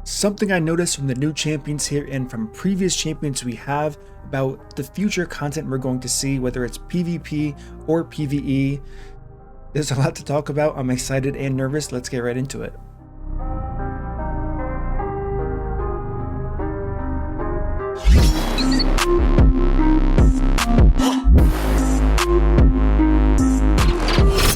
Something I noticed from the new champions here and from previous champions we have about the future content we're going to see, whether it's PvP or PvE. There's a lot to talk about. I'm excited and nervous. Let's get right into it.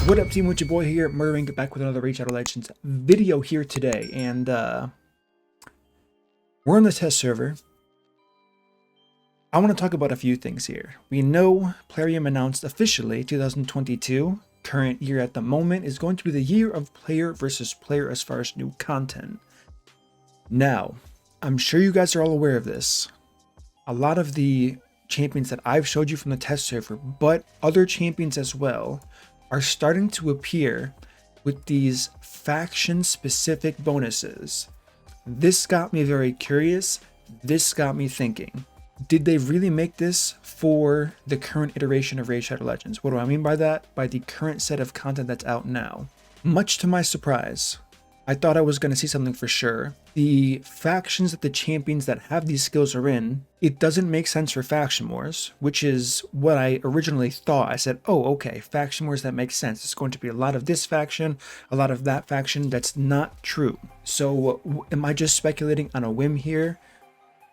What up, team? With your boy here, MurderInc, back with another Raid Shadow Legends video here today, and we're on the test server. I want to talk about a few things here. We know Plarium announced officially 2022, current year at the moment, is going to be the year of player versus player as far as new content. Now, I'm sure you guys are all aware of this. A lot of the champions that I've showed you from the test server, but other champions as well, are starting to appear with these faction-specific bonuses. This got me very curious. This got me thinking. Did they really make this for the current iteration of Raid Shadow Legends? What do I mean by that? By the current set of content that's out now. Much to my surprise, I thought I was going to see something for sure. The factions that the champions that have these skills are in, it doesn't make sense for faction wars, which is what I originally thought. I said, oh, okay, faction wars, that makes sense. It's going to be a lot of this faction, a lot of that faction. That's not true. So am I just speculating on a whim here?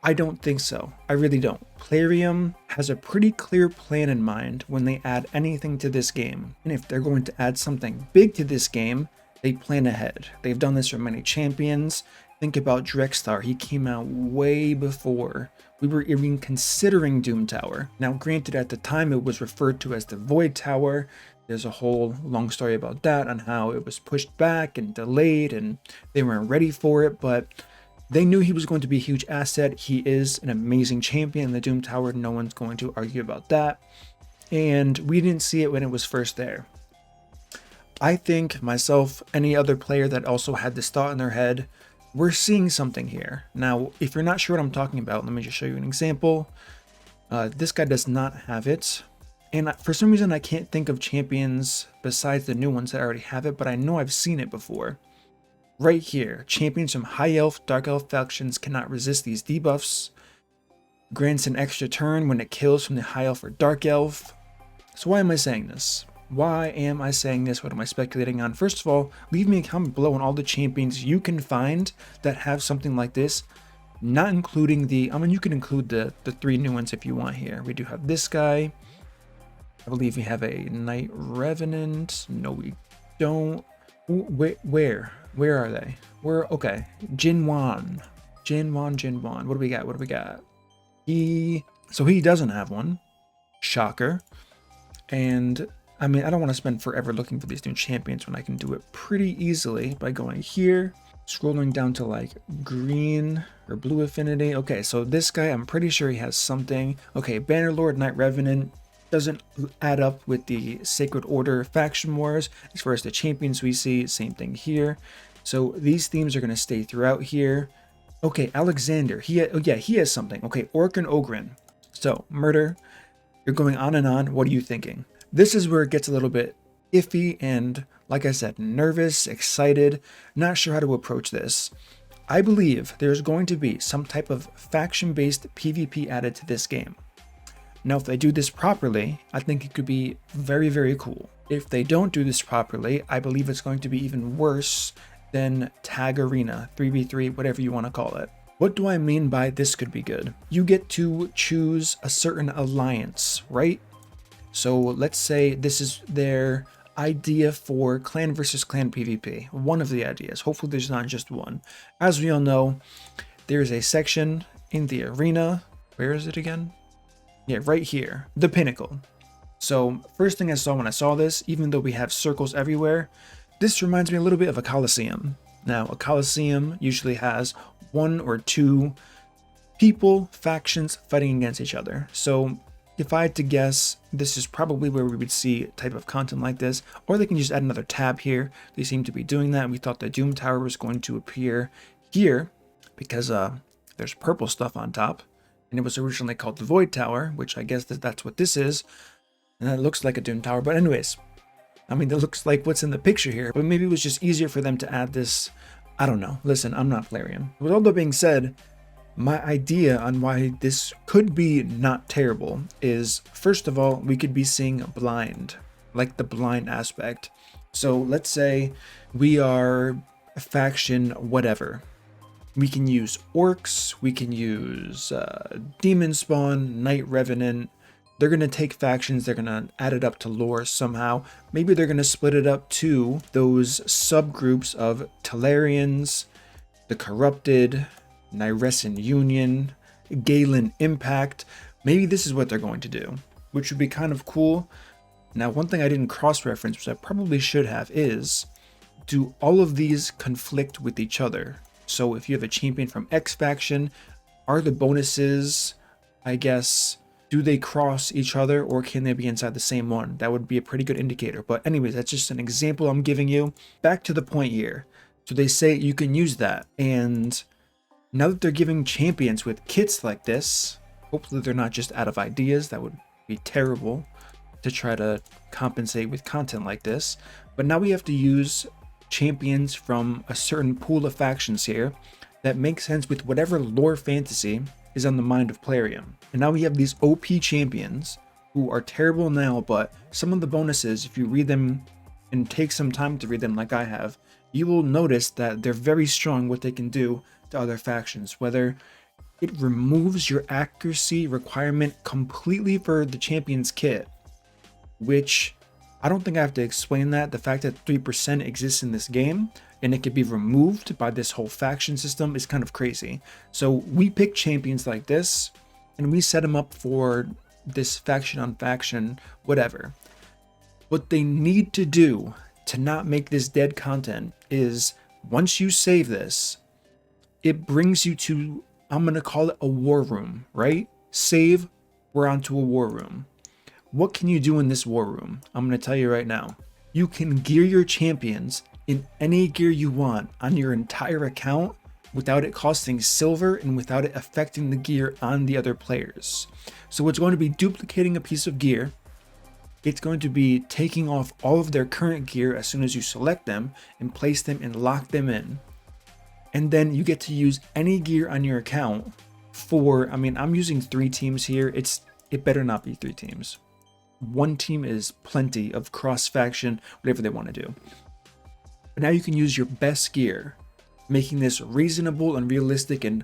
I don't think so. I really don't. Plarium has a pretty clear plan in mind when they add anything to this game. And if they're going to add something big to this game, they plan ahead. They've done this for many champions. Think about Drexthar. He came out way before we were even considering Doom Tower. Now, granted, at the time it was referred to as the Void Tower. There's a whole long story about that, on how it was pushed back and delayed and they weren't ready for it, but they knew he was going to be a huge asset. He is an amazing champion in the Doom Tower. No one's going to argue about that. And we didn't see it when it was first there. I think myself, any other player that also had this thought in their head, we're seeing something here. Now, if you're not sure what I'm talking about, let me just show you an example. This guy does not have it. And for some reason, I can't think of champions besides the new ones that already have it, but I know I've seen it before. Right here, champions from High Elf, Dark Elf factions cannot resist these debuffs. Grants an extra turn when it kills from the High Elf or Dark Elf. So why am I saying this? Why am I saying this? What am I speculating on? First of all, leave me a comment below on all the champions you can find that have something like this. Not including the, I mean, you can include the three new ones if you want here. We do have this guy. I believe we have a Knight Revenant. No, we don't. Where are they? Okay. Jinwan. What do we got? So he doesn't have one. Shocker. And I mean, I don't want to spend forever looking for these new champions when I can do it pretty easily by going here, scrolling down to like green or blue affinity. Okay, so this guy, I'm pretty sure he has something. Okay, Bannerlord, Knight Revenant doesn't add up with the Sacred Order faction wars. As far as the champions we see, same thing here. So these themes are going to stay throughout here. Okay, Alexander, he has something. Okay, Orc and Ogryn. So, Murder, you're going on and on. What are you thinking? This is where it gets a little bit iffy and, like I said, nervous, excited, not sure how to approach this. I believe there's going to be some type of faction-based PvP added to this game. Now, if they do this properly, I think it could be very, very cool. If they don't do this properly, I believe it's going to be even worse than Tag Arena, 3v3, whatever you want to call it. What do I mean by this could be good? You get to choose a certain alliance, right? So let's say this is their idea for clan versus clan PvP. One of the ideas. Hopefully there's not just one. As we all know, there's a section in the arena. Where is it again? Yeah, right here. The Pinnacle. So first thing I saw when I saw this, even though we have circles everywhere, this reminds me a little bit of a Coliseum. Now, a Coliseum usually has one or two people, factions fighting against each other. So if I had to guess, this is probably where we would see a type of content like this, or they can just add another tab here. They seem to be doing that. We thought the Doom Tower was going to appear here because there's purple stuff on top, and it was originally called the Void Tower, which I guess that's what this is, and that looks like a Doom Tower. But anyways, I mean, that looks like what's in the picture here, but maybe it was just easier for them to add this I don't know. Listen, I'm not Plarium. With all that being said, my idea on why this could be not terrible is, first of all, we could be seeing blind, like the blind aspect. So let's say we are a faction whatever. We can use orcs, we can use demon spawn, night revenant. They're going to take factions, they're going to add it up to lore somehow. Maybe they're going to split it up to those subgroups of Talarians, the Corrupted, Nyresan Union, Galen Impact. Maybe this is what they're going to do, which would be kind of cool. Now, one thing I didn't cross-reference, which I probably should have, is do all of these conflict with each other? So if you have a champion from X faction, are the bonuses, I guess, do they cross each other, or can they be inside the same one? That would be a pretty good indicator. But anyways, that's just an example I'm giving you. Back to the point here. So they say you can use that. And now that they're giving champions with kits like this, hopefully they're not just out of ideas. That would be terrible to try to compensate with content like this. But now we have to use champions from a certain pool of factions here that make sense with whatever lore fantasy is on the mind of Plarium. And now we have these OP champions who are terrible now, but some of the bonuses, if you read them and take some time to read them like I have, you will notice that they're very strong what they can do to other factions. Whether it removes your accuracy requirement completely for the champion's kit, which I don't think I have to explain that. The fact that 3% exists in this game and it could be removed by this whole faction system is kind of crazy. So we pick champions like this and we set them up for this faction on faction, whatever. What they need to do to not make this dead content is, once you save this, it brings you to, I'm going to call it a war room, right? Save, we're onto a war room. What can you do in this war room? I'm going to tell you right now. You can gear your champions in any gear you want on your entire account without it costing silver and without it affecting the gear on the other players. So it's going to be duplicating a piece of gear. It's going to be taking off all of their current gear as soon as you select them and place them and lock them in. And then you get to use any gear on your account for, I'm using 3 teams here. It better not be 3 teams. 1 team is plenty of cross-faction, whatever they want to do. But now you can use your best gear, making this reasonable and realistic and,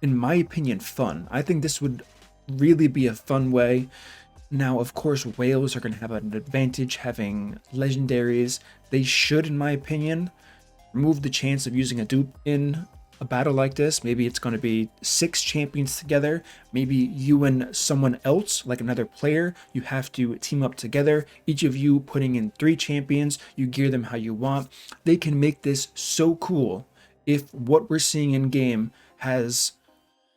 in my opinion, fun. I think this would really be a fun way. Now, of course, whales are going to have an advantage having legendaries. They should, in my opinion, remove the chance of using a dupe in a battle like this. Maybe it's going to be 6 champions together. Maybe you and someone else, like another player, you have to team up together. Each of you putting in 3 champions. You gear them how you want. They can make this so cool if what we're seeing in game has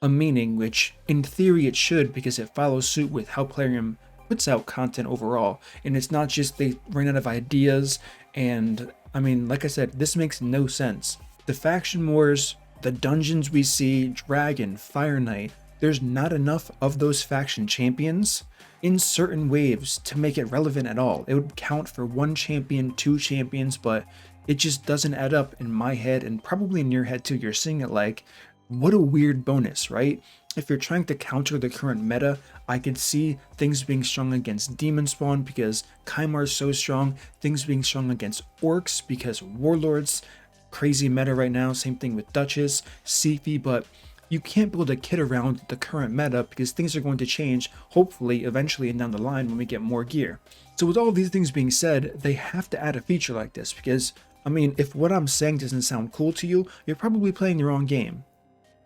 a meaning, which in theory it should, because it follows suit with how Plarium puts out content overall. And it's not just they run out of ideas. And like I said, this makes no sense. The faction wars, the dungeons we see, Dragon, Fire Knight, there's not enough of those faction champions in certain waves to make it relevant at all. It would count for 1 champion, 2 champions, but it just doesn't add up in my head, and probably in your head too. You're seeing it like, what a weird bonus, right? If you're trying to counter the current meta, I could see things being strong against Demon Spawn because Kymar is so strong, things being strong against Orcs because Warlords, crazy meta right now, same thing with Duchess, Sifi, but you can't build a kit around the current meta because things are going to change, hopefully, eventually and down the line when we get more gear. So with all these things being said, they have to add a feature like this because, if what I'm saying doesn't sound cool to you, you're probably playing the wrong game.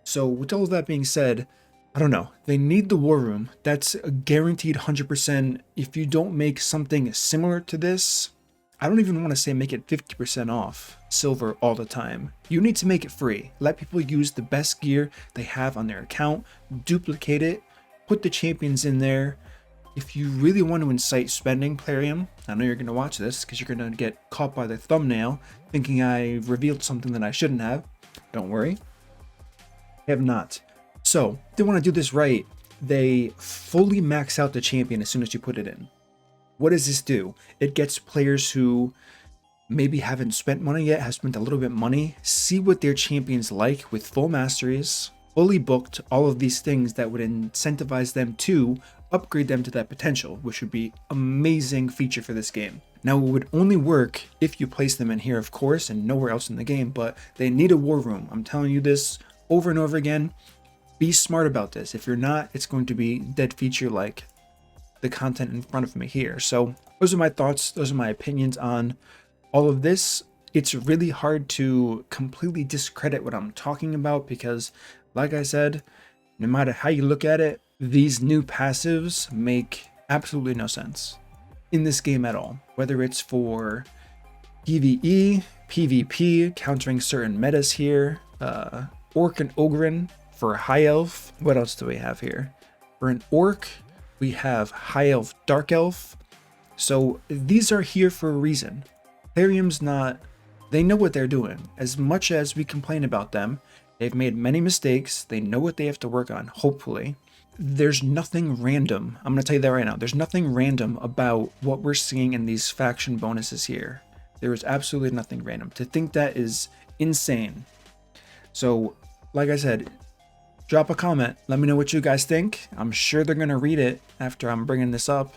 So with all of that being said, I don't know, they need the war room. That's a guaranteed 100%. If you don't make something similar to this, I don't even want to say make it 50% off silver all the time. You need to make it free. Let people use the best gear they have on their account, duplicate it, put the champions in there. If you really want to incite spending, Plarium, I know you're going to watch this because you're going to get caught by the thumbnail thinking I revealed something that I shouldn't have. Don't worry. I have not. So, if they want to do this right, they fully max out the champion as soon as you put it in. What does this do? It gets players who maybe haven't spent money yet, have spent a little bit money, see what their champions like with full masteries, fully booked, all of these things that would incentivize them to upgrade them to that potential, which would be amazing feature for this game. Now, it would only work if you place them in here, of course, and nowhere else in the game, but they need a war room. I'm telling you this over and over again. Be smart about this. If you're not, it's going to be dead feature like the content in front of me here. So those are my thoughts. Those are my opinions on all of this. It's really hard to completely discredit what I'm talking about because, like I said, no matter how you look at it, these new passives make absolutely no sense in this game at all. Whether it's for PvE, PvP, countering certain metas here, Orc and Ogryn for High Elf. What else do we have here? For an Orc, we have High Elf, Dark Elf. So these are here for a reason. Plarium's not, they know what they're doing. As much as we complain about them, they've made many mistakes. They know what they have to work on, hopefully. There's nothing random. I'm going to tell you that right now. There's nothing random about what we're seeing in these faction bonuses here. There is absolutely nothing random. To think that is insane. So, like I said, drop a comment. Let me know what you guys think. I'm sure they're going to read it after I'm bringing this up.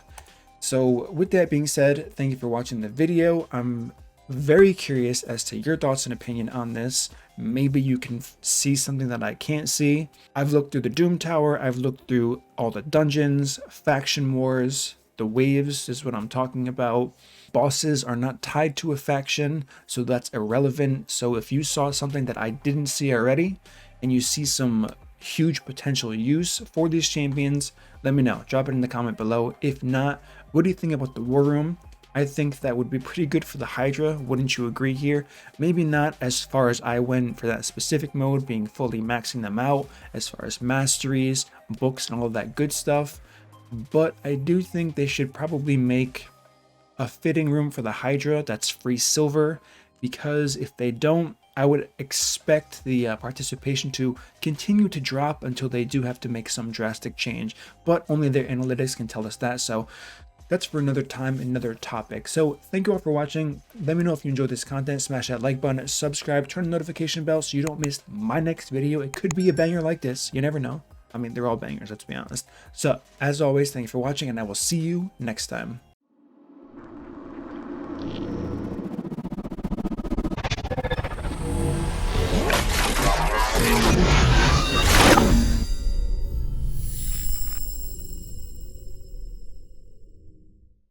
So with that being said, thank you for watching the video. I'm very curious as to your thoughts and opinion on this. Maybe you can see something that I can't see. I've looked through the Doom Tower. I've looked through all the dungeons, faction wars, the waves is what I'm talking about. Bosses are not tied to a faction, so that's irrelevant. So if you saw something that I didn't see already and you see some huge potential use for these champions, let me know. Drop it in the comment below. If not, what do you think about the war room? I think that would be pretty good for the Hydra. Wouldn't you agree here? Maybe not as far as I went for that specific mode, being fully maxing them out as far as masteries, books, and all of that good stuff. But I do think they should probably make a fitting room for the Hydra that's free silver, because if they don't, I would expect the participation to continue to drop until they do have to make some drastic change, but only their analytics can tell us that. So that's for another time, another topic. So thank you all for watching. Let me know if you enjoyed this content. Smash that like button, subscribe, turn the notification bell so you don't miss my next video. It could be a banger like this. You never know. I mean, they're all bangers, let's be honest. So as always, thank you for watching, and I will see you next time.